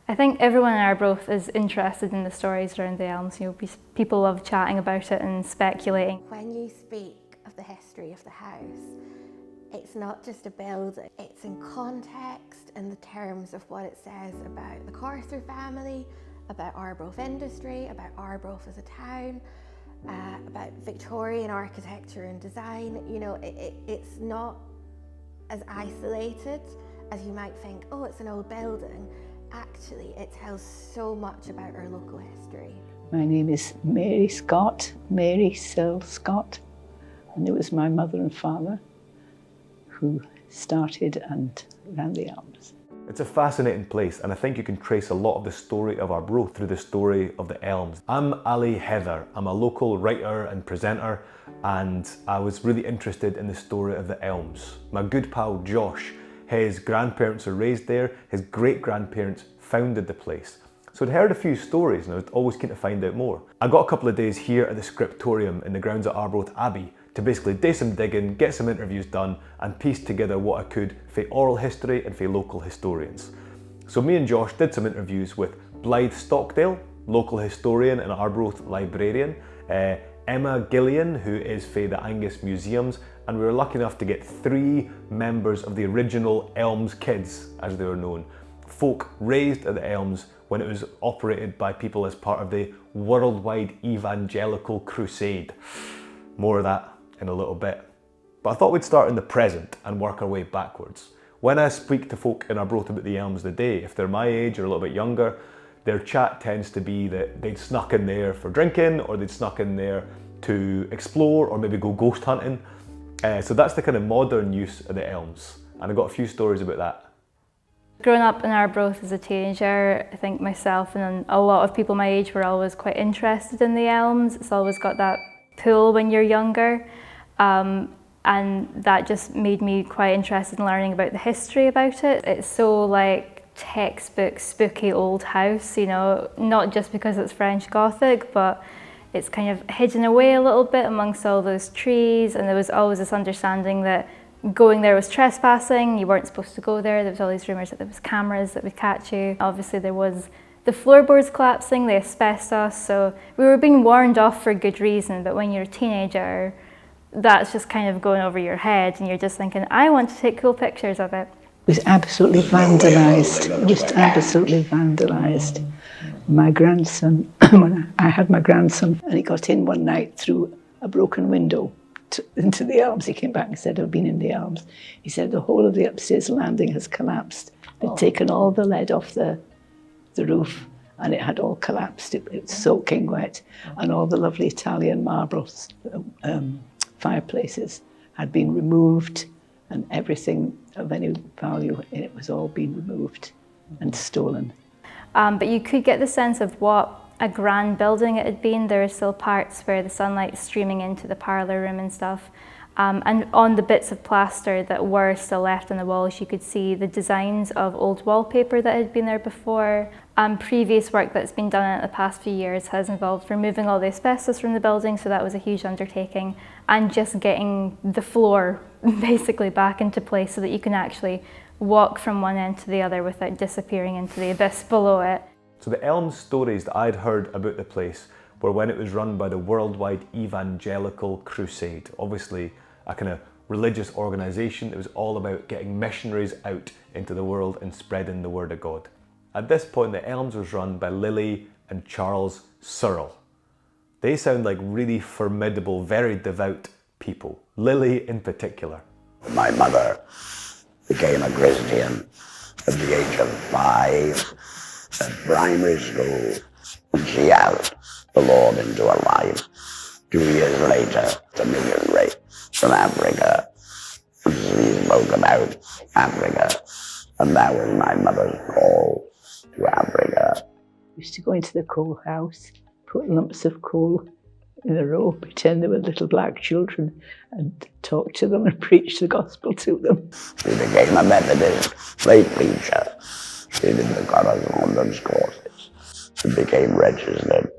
I think everyone in Arbroath is interested in the stories around the elms. You know, people love chatting about it and speculating. When you speak of the history of the house, it's not just a building, it's in context in the terms of what it says about the Corser family, about Arbroath industry, about Arbroath as a town, about Victorian architecture and design. You know, it's not as isolated as you might think, oh, it's an old building. Actually, it tells so much about our local history. My name is Mary Scott, Mary Searle Scott, and it was my mother and father who started and ran the Elms. It's a fascinating place, and I think you can trace a lot of the story of Arbroath through the story of the Elms. I'm Alistair Heather. I'm a local writer and presenter, and I was really interested in the story of the Elms. My good pal Josh, his grandparents were raised there, his great-grandparents founded the place. So I'd heard a few stories and I was always keen to find out more. I got a couple of days here at the Scriptorium in the grounds at Arbroath Abbey to basically do some digging, get some interviews done and piece together what I could for oral history and for local historians. So me and Josh did some interviews with Blythe Stockdale, local historian and Arbroath librarian, Emma Gilliland, who is for the Angus museums, and we were lucky enough to get 3 members of the original Elms Kids, as they were known. Folk raised at the Elms when it was operated by people as part of the Worldwide Evangelical Crusade. More of that in a little bit. But I thought we'd start in the present and work our way backwards. When I speak to folk in Arbroath about the Elms today, if they're my age or a little bit younger, their chat tends to be that they'd snuck in there for drinking, or they'd snuck in there to explore, or maybe go ghost hunting. So that's the kind of modern use of the Elms, and I've got a few stories about that. Growing up in Arbroath as a teenager, I think myself and a lot of people my age were always quite interested in the Elms. It's always got that pull when you're younger, and that just made me quite interested in learning about the history about it. It's so like textbook spooky old house, you know, not just because it's French Gothic, but it's kind of hidden away a little bit amongst all those trees, and there was always this understanding that going there was trespassing, you weren't supposed to go there. There was all these rumours that there was cameras that would catch you. Obviously there was the floorboards collapsing, the asbestos, so we were being warned off for good reason, but when you're a teenager, that's just kind of going over your head and you're just thinking, I want to take cool pictures of it. It was absolutely vandalised, just absolutely vandalised. My grandson, when I had my grandson, and he got in one night through a broken window into the Elms. He came back and said, I've been in the Elms. He said the whole of the upstairs landing has collapsed. They'd taken all the lead off the roof and it had all collapsed. It was soaking wet, and all the lovely Italian marble fireplaces had been removed, and everything of any value in it was all being removed and stolen. But you could get the sense of what a grand building it had been. There are still parts where the sunlight's streaming into the parlour room and stuff. And on the bits of plaster that were still left on the walls, you could see the designs of old wallpaper that had been there before. Previous work that's been done in the past few years has involved removing all the asbestos from the building, so that was a huge undertaking, and just getting the floor basically back into place so that you can actually walk from one end to the other without disappearing into the abyss below it. So the Elms stories that I'd heard about the place were when it was run by the Worldwide Evangelical Crusade, obviously a kind of religious organisation that was all about getting missionaries out into the world and spreading the word of God. At this point, the Elms was run by Lily and Charles Searle. They sound like really formidable, very devout people, Lily in particular. My mother became a Christian at the age of 5 at primary school, and she asked the Lord into her life. 2 years later, the missionary from Africa, she spoke about Africa, and that was my mother's call to Africa. We used to go into the coal house, put lumps of coal in a row, pretend they were little black children, and talk to them and preach the gospel to them. She became a Methodist lay preacher. She did the correspondence courses. She became registered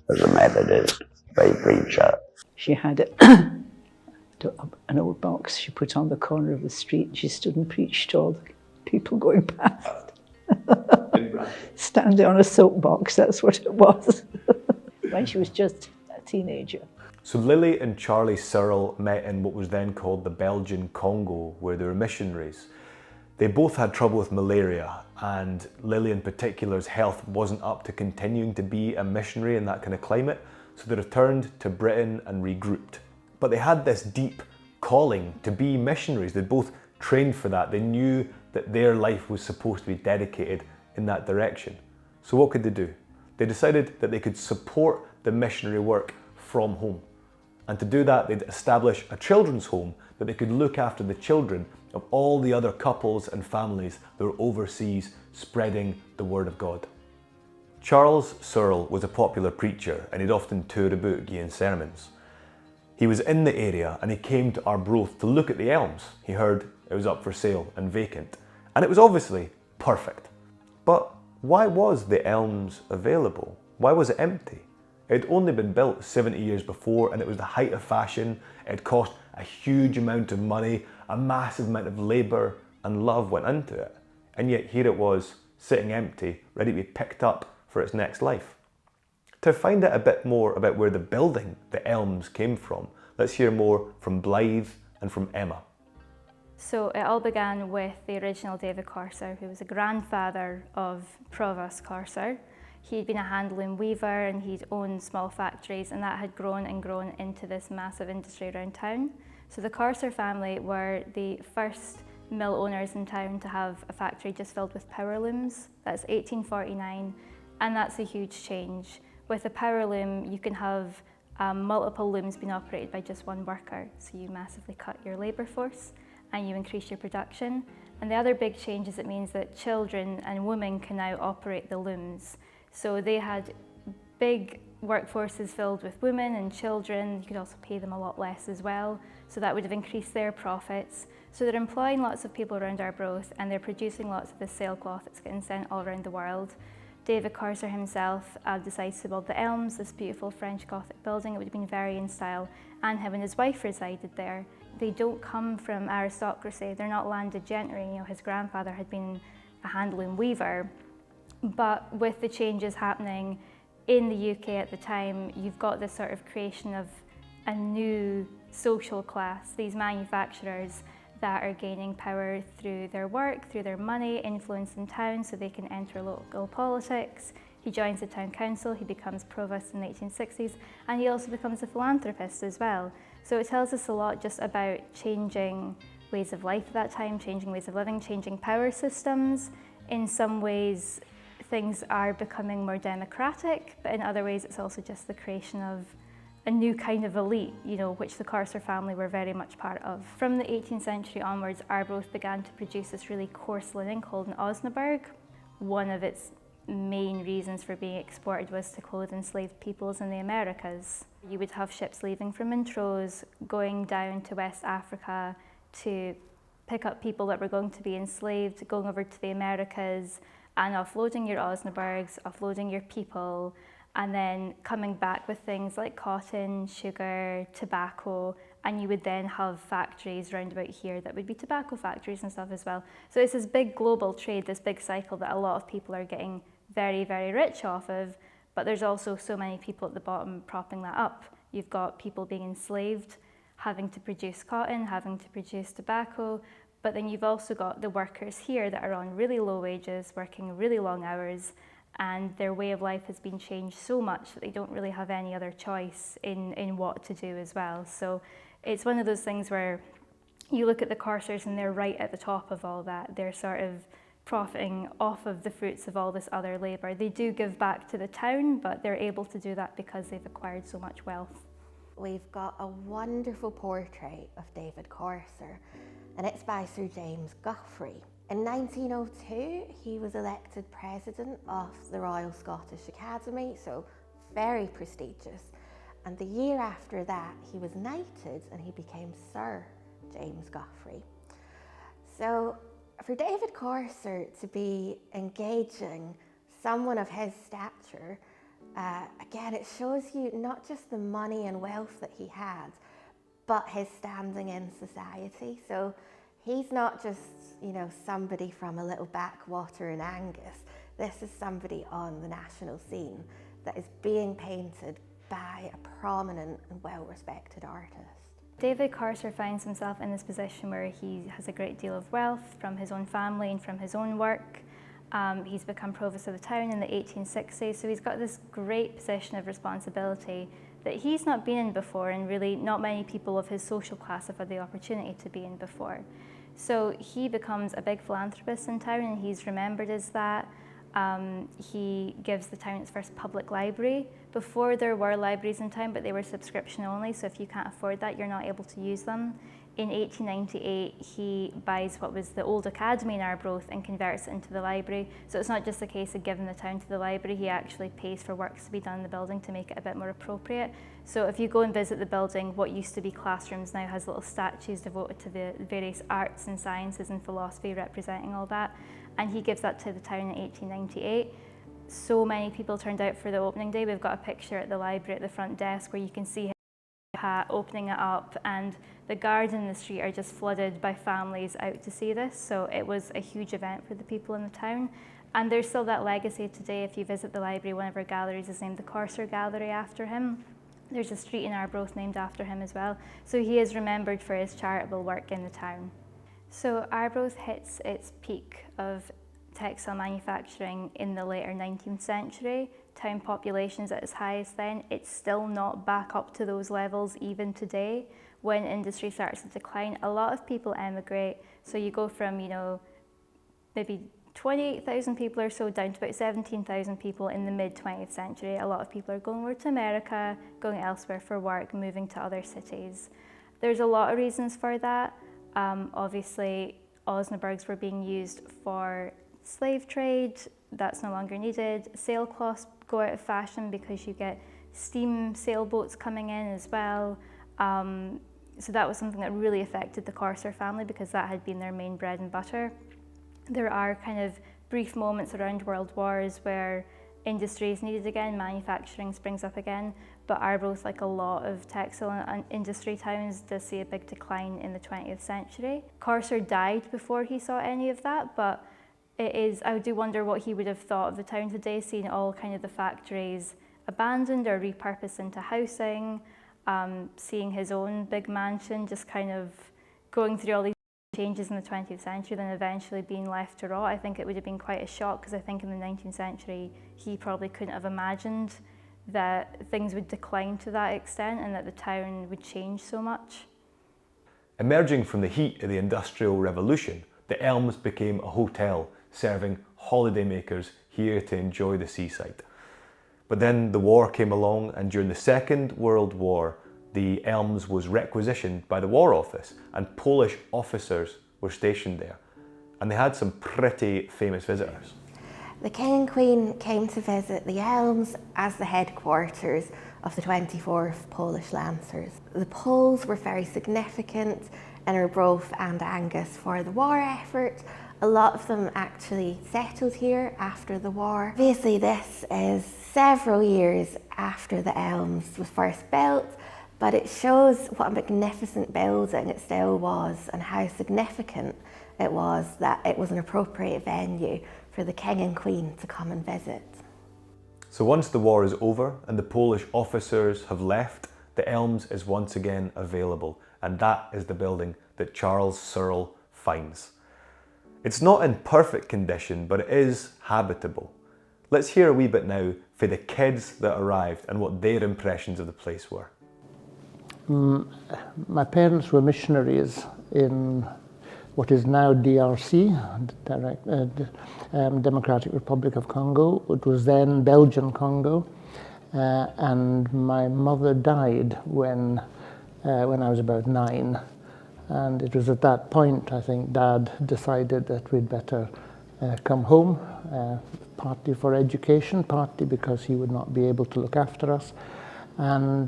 as a Methodist lay preacher. She had an old box she put on the corner of the street. She stood and preached to all the people going past. standing on a soapbox, that's what it was, when she was just a teenager. So Lily and Charlie Searle met in what was then called the Belgian Congo, where they were missionaries. They both had trouble with malaria, and Lily in particular's health wasn't up to continuing to be a missionary in that kind of climate, so they returned to Britain and regrouped. But they had this deep calling to be missionaries. They'd both trained for that. They knew that their life was supposed to be dedicated in that direction. So what could they do? They decided that they could support the missionary work from home. And to do that, they'd establish a children's home that they could look after the children of all the other couples and families that were overseas spreading the word of God. Charles Searle was a popular preacher, and he'd often tour about giving sermons. He was in the area and he came to Arbroath to look at the Elms. He heard it was up for sale and vacant, and it was obviously perfect. But why was the Elms available? Why was it empty? It had only been built 70 years before, and it was the height of fashion. It had cost a huge amount of money, a massive amount of labour and love went into it. And yet here it was, sitting empty, ready to be picked up for its next life. To find out a bit more about where the building, the Elms, came from, let's hear more from Blythe and from Emma. So it all began with the original David Corser, who was a grandfather of Provost Corser. He'd been a handloom weaver and he'd owned small factories, and that had grown and grown into this massive industry around town. So the Corser family were the first mill owners in town to have a factory just filled with power looms. That's 1849, and that's a huge change. With a power loom, you can have multiple looms being operated by just one worker, so you massively cut your labour force and you increase your production. And the other big change is it means that children and women can now operate the looms. So they had big workforces filled with women and children. You could also pay them a lot less as well, so that would have increased their profits. So they're employing lots of people around Arbroath, and they're producing lots of this sailcloth that's getting sent all around the world. David Corser himself decides to build the Elms, this beautiful French Gothic building. It would have been very in style, and him and his wife resided there. They don't come from aristocracy, they're not landed gentry. You know, his grandfather had been a handloom weaver. But with the changes happening in the UK at the time, you've got this sort of creation of a new social class, these manufacturers that are gaining power through their work, through their money, influence in town, so they can enter local politics. He joins the town council, he becomes provost in the 1860s, and he also becomes a philanthropist as well. So it tells us a lot just about changing ways of life at that time, changing ways of living, changing power systems. In some ways, things are becoming more democratic, but in other ways it's also just the creation of a new kind of elite, you know, which the Corser family were very much part of. From the 18th century onwards, Arbroath began to produce this really coarse linen called an Osnaburg. One of its main reasons for being exported was to clothe enslaved peoples in the Americas. You would have ships leaving from Montrose, going down to West Africa to pick up people that were going to be enslaved, going over to the Americas, and offloading your Osnaburgs, offloading your people, and then coming back with things like cotton, sugar, tobacco, and you would then have factories round about here that would be tobacco factories and stuff as well. So it's this big global trade, this big cycle that a lot of people are getting very, very rich off of, but there's also so many people at the bottom propping that up. You've got people being enslaved, having to produce cotton, having to produce tobacco, but then you've also got the workers here that are on really low wages, working really long hours, and their way of life has been changed so much that they don't really have any other choice in what to do as well. So it's one of those things where you look at the Corsers and they're right at the top of all that. They're sort of profiting off of the fruits of all this other labour. They do give back to the town, but they're able to do that because they've acquired so much wealth. We've got a wonderful portrait of David Corser, and it's by Sir James Guthrie. In 1902, he was elected president of the Royal Scottish Academy, so very prestigious. And the year after that, he was knighted and he became Sir James Guthrie. So for David Corser to be engaging someone of his stature, again, it shows you not just the money and wealth that he had, but his standing in society. So he's not just, you know, somebody from a little backwater in Angus. This is somebody on the national scene that is being painted by a prominent and well-respected artist. David Corser finds himself in this position where he has a great deal of wealth from his own family and from his own work. He's become provost of the town in the 1860s, so he's got this great position of responsibility that he's not been in before, and really not many people of his social class have had the opportunity to be in before. So he becomes a big philanthropist in town, and he's remembered as that. He gives the town its first public library. Before, there were libraries in town, but they were subscription only, so if you can't afford that, you're not able to use them. In 1898, he buys what was the old academy in Arbroath and converts it into the library. So it's not just a case of giving the town to the library, he actually pays for works to be done in the building to make it a bit more appropriate. So if you go and visit the building, what used to be classrooms now has little statues devoted to the various arts and sciences and philosophy representing all that. And he gives that to the town in 1898. So many people turned out for the opening day. We've got a picture at the library at the front desk where you can see him opening it up, and the gardens in the street are just flooded by families out to see this. So it was a huge event for the people in the town. And there's still that legacy today. If you visit the library, one of our galleries is named the Corser Gallery after him. There's a street in Arbroath named after him as well. So he is remembered for his charitable work in the town. So Arbroath hits its peak of textile manufacturing in the later 19th century. Town population is at its highest then. It's still not back up to those levels even today. When industry starts to decline, a lot of people emigrate. So you go from, maybe 28,000 people or so down to about 17,000 people in the mid-20th century. A lot of people are going over to America, going elsewhere for work, moving to other cities. There's a lot of reasons for that. Obviously, Osnaburgs were being used for slave trade. That's no longer needed. Sailcloths go out of fashion because you get steam sailboats coming in as well. So that was something that really affected the Corser family because that had been their main bread and butter. There are kind of brief moments around world wars where industry is needed again, manufacturing springs up again, but Arbroath, like a lot of textile and industry towns, does see a big decline in the 20th century. Corser died before he saw any of that, but I do wonder what he would have thought of the town today, seeing all kind of the factories abandoned or repurposed into housing, seeing his own big mansion just kind of going through all these changes in the 20th century, then eventually being left to rot. I think it would have been quite a shock because I think in the 19th century he probably couldn't have imagined that things would decline to that extent and that the town would change so much. Emerging from the heat of the Industrial Revolution, the Elms became a hotel serving holidaymakers here to enjoy the seaside. But then the war came along, and during the Second World War, the Elms was requisitioned by the War Office, and Polish officers were stationed there. And they had some pretty famous visitors. The King and Queen came to visit the Elms as the headquarters of the 24th Polish Lancers. The Poles were very significant in Arbroath and Angus for the war effort. A lot of them actually settled here after the war. Obviously, this is several years after the Elms was first built, but it shows what a magnificent building it still was and how significant it was that it was an appropriate venue for the King and Queen to come and visit. So once the war is over and the Polish officers have left, the Elms is once again available, and that is the building that Charles Searle finds. It's not in perfect condition, but it is habitable. Let's hear a wee bit now for the kids that arrived and what their impressions of the place were. My parents were missionaries in what is now DRC, Democratic Republic of Congo. It was then Belgian Congo, and my mother died when I was about 9. And it was at that point, I think, Dad decided that we'd better come home, partly for education, partly because he would not be able to look after us. And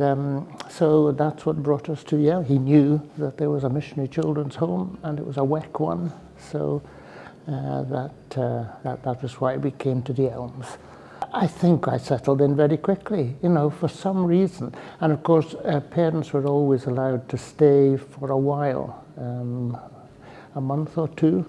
so that's what brought us to Yale. He knew that there was a missionary children's home, and it was a WEC one, so that was why we came to the Elms. I think I settled in very quickly, for some reason. And of course, parents were always allowed to stay for a while, a month or two.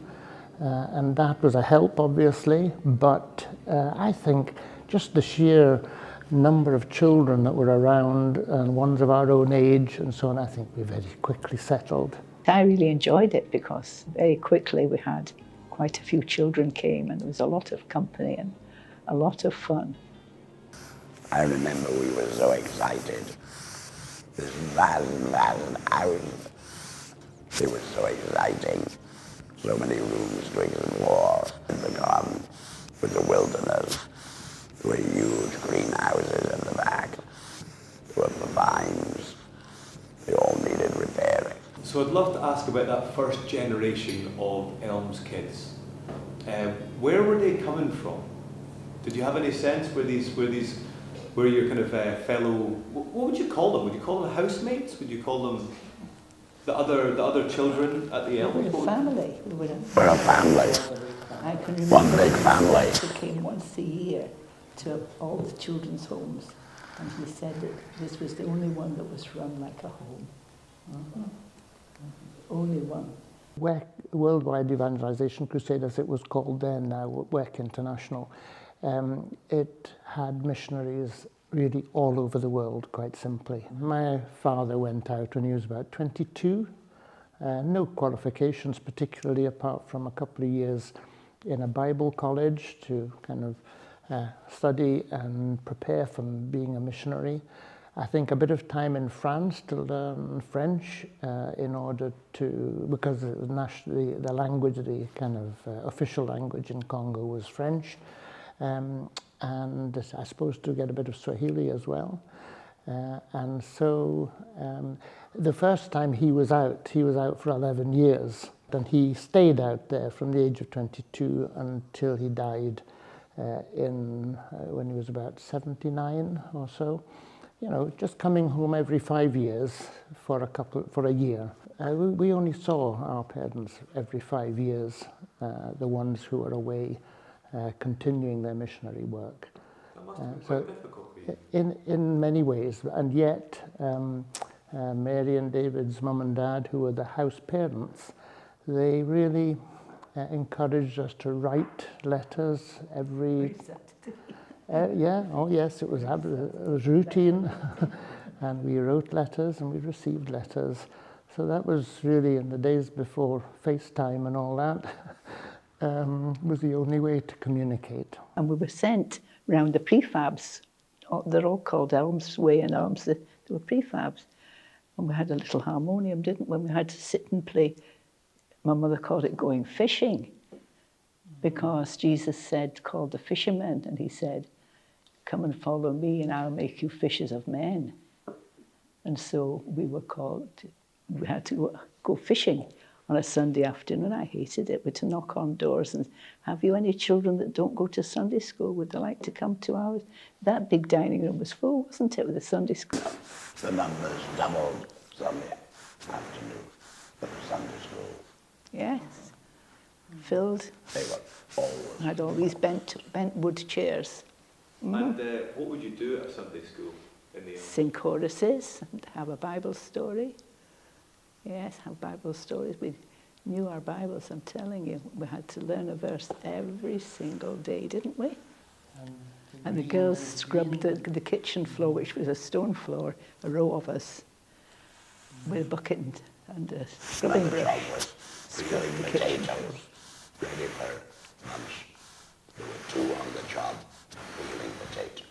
and that was a help, obviously, but I think just the sheer number of children that were around, and ones of our own age and so on, I think we very quickly settled. I really enjoyed it because very quickly we had quite a few children came, and there was a lot of company and a lot of fun. I remember we were so excited. This vast house. It was so exciting. So many rooms to explore in the garden with the wilderness. There were huge greenhouses in the back. There were the vines. They all needed repairing. So I'd love to ask about that first generation of Elms Kids. Where were they coming from? Did you have any sense where your kind of fellow, what would you call them? Would you call them housemates? Would you call them the other children at the Elms? We were a family. We're a family. I can remember One big family. He came once a year to all the children's homes, and he said that this was the only one that was run like a home. Only one. WEC, Worldwide Evangelical Crusade, as it was called then, now WEC International, it had missionaries really all over the world, quite simply. My father went out when he was about 22, no qualifications particularly, apart from a couple of years in a Bible college to kind of study and prepare for being a missionary. I think a bit of time in France to learn French in order to, because nationally the language, the kind of official language in Congo was French, and I suppose to get a bit of Swahili as well. And so the first time he was out for 11 years, and he stayed out there from the age of 22 until he died when he was about 79 or so. You know, just coming home every 5 years for a year. We only saw our parents every 5 years, the ones who were away continuing their missionary work. That must have been quite difficult for you. In many ways, and yet Mary and David's mum and dad, who were the house parents, they really encouraged us to write letters every... yeah, oh yes, it was routine, and we wrote letters and we received letters. So that was really, in the days before FaceTime and all that, was the only way to communicate. And we were sent round the prefabs. They're all called Elms Way and Elms. They were prefabs. And we had a little harmonium, didn't we? We had to sit and play. My mother called it going fishing, because Jesus said, called the fishermen, and he said, "Come and follow me and I'll make you fishers of men." And so we had to go fishing on a Sunday afternoon. I hated it. We had to knock on doors and, "Have you any children that don't go to Sunday school? Would they like to come to ours?" That big dining room was full, wasn't it, with the Sunday school? The numbers doubled Sunday afternoon at the Sunday school. Yes. Filled. They were always... Had all these bent wood chairs. And what would you do at a Sunday school in the Elms? Sing choruses and have a Bible story. Yes, have Bible stories. We knew our Bibles, I'm telling you. We had to learn a verse every single day, didn't we? And the girls scrubbed the kitchen floor, which was a stone floor, a row of us, with a bucket and a scrubbing brush. Peeling potatoes, ready for lunch. There were two on the job, peeling potatoes.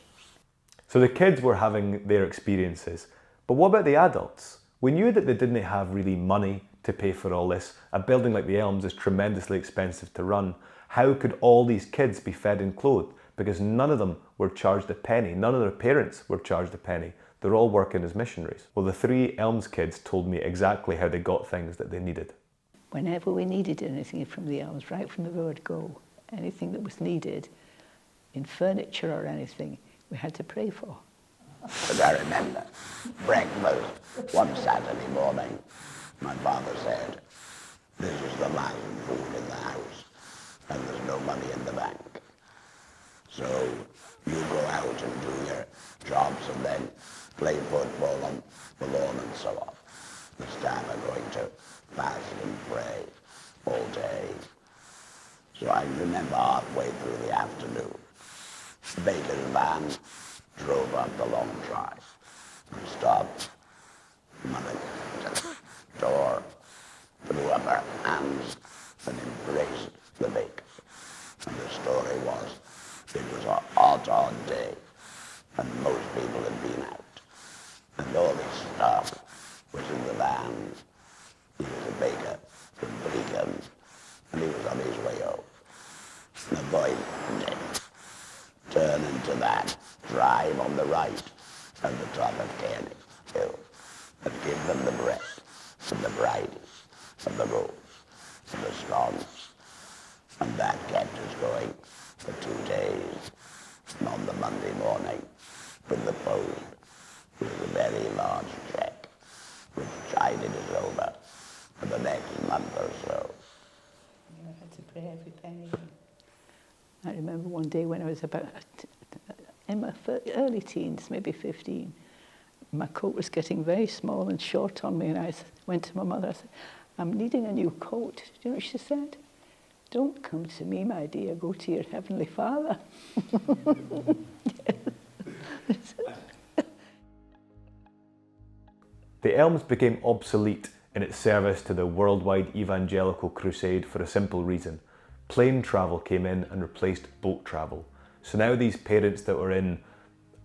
So the kids were having their experiences, but what about the adults? We knew that they didn't have really money to pay for all this. A building like the Elms is tremendously expensive to run. How could all these kids be fed and clothed? Because none of them were charged a penny. None of their parents were charged a penny. They're all working as missionaries. Well, the 3 Elms kids told me exactly how they got things that they needed. Whenever we needed anything from the Elms, right from the word go, anything that was needed in furniture or anything, we had to pray for. But I remember breakfast one Saturday morning, my father said, "This is the last food in the house, and there's no money in the bank. So you go out and do your jobs and then play football on the lawn and so on. The staff are going to fast and pray all day." baker's van drove up the long drive and stopped. Mother came to the door, threw up her hands and embraced the baker. And the story was, it was a hot, hot day, and most people had been out. And all his stuff was in the van. He was a baker from Bircham, and he was on his way home. And the boy did turn into that drive on the right at the top of Cairney Hill and give them the bread and the bridie and the rolls and the scones. And that kept us going for 2 days. And on the Monday morning, with the post, was a very large cheque, which tided us over for the next month or so. I had to pray every penny. I remember one day when I was about in my early teens, maybe 15, my coat was getting very small and short on me, and I went to my mother. I said, "I'm needing a new coat." Do you know what she said? "Don't come to me, my dear, go to your Heavenly Father." The Elms became obsolete in its service to the Worldwide Evangelical Crusade for a simple reason. Plane travel came in and replaced boat travel. So now these parents that were in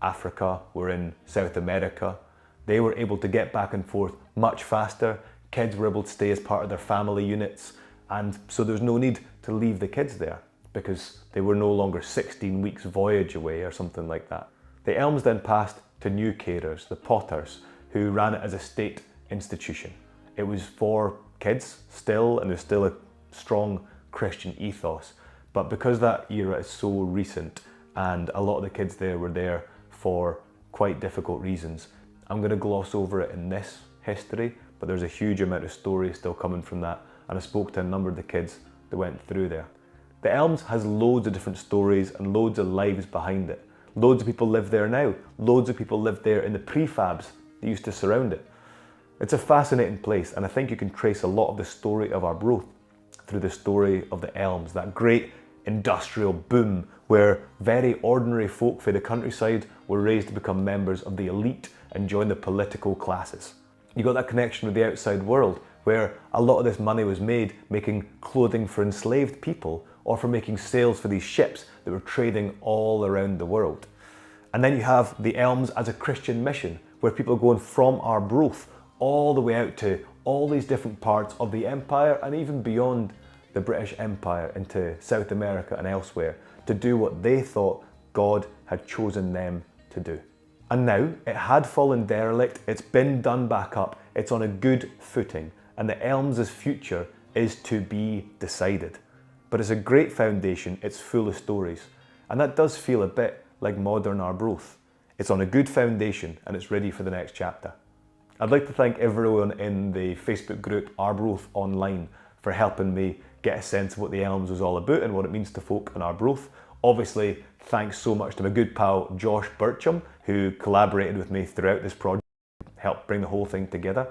Africa, were in South America, they were able to get back and forth much faster. Kids were able to stay as part of their family units, and so there's no need to leave the kids there because they were no longer 16 weeks voyage away or something like that. The Elms then passed to new carers, the Potters, who ran it as a state institution. It was for kids still, and there's still a strong Christian ethos, but because that era is so recent and a lot of the kids there were there for quite difficult reasons, I'm going to gloss over it in this history, but there's a huge amount of stories still coming from that, and I spoke to a number of the kids that went through there. The Elms has loads of different stories and loads of lives behind it. Loads of people live there now. Loads of people live there in the prefabs that used to surround it. It's a fascinating place, and I think you can trace a lot of the story of Arbroath through the story of the Elms, that great industrial boom where very ordinary folk from the countryside were raised to become members of the elite and join the political classes. You got that connection with the outside world where a lot of this money was made making clothing for enslaved people or for making sails for these ships that were trading all around the world. And then you have the Elms as a Christian mission where people are going from Arbroath all the way out to all these different parts of the empire and even beyond the British Empire into South America and elsewhere to do what they thought God had chosen them to do. And now it had fallen derelict, it's been done back up, it's on a good footing, and the Elms' future is to be decided. But it's a great foundation, it's full of stories, and that does feel a bit like modern Arbroath. It's on a good foundation and it's ready for the next chapter. I'd like to thank everyone in the Facebook group Arbroath Online for helping me get a sense of what the Elms was all about and what it means to folk in Arbroath. Obviously, thanks so much to my good pal Josh Bircham, who collaborated with me throughout this project, helped bring the whole thing together.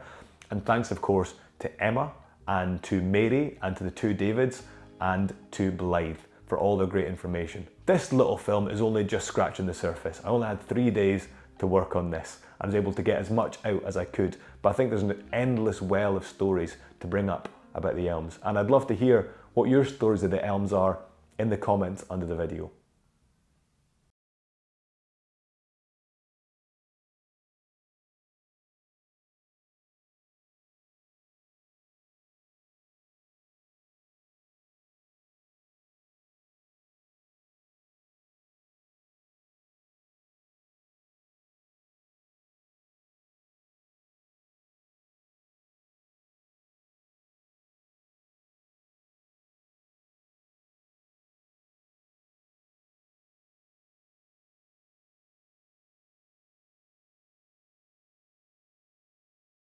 And thanks of course to Emma and to Mary and to the two Davids and to Blythe for all their great information. This little film is only just scratching the surface. I only had 3 days to work on this. I was able to get as much out as I could, but I think there's an endless well of stories to bring up about the Elms, and I'd love to hear what your stories of the Elms are in the comments under the video.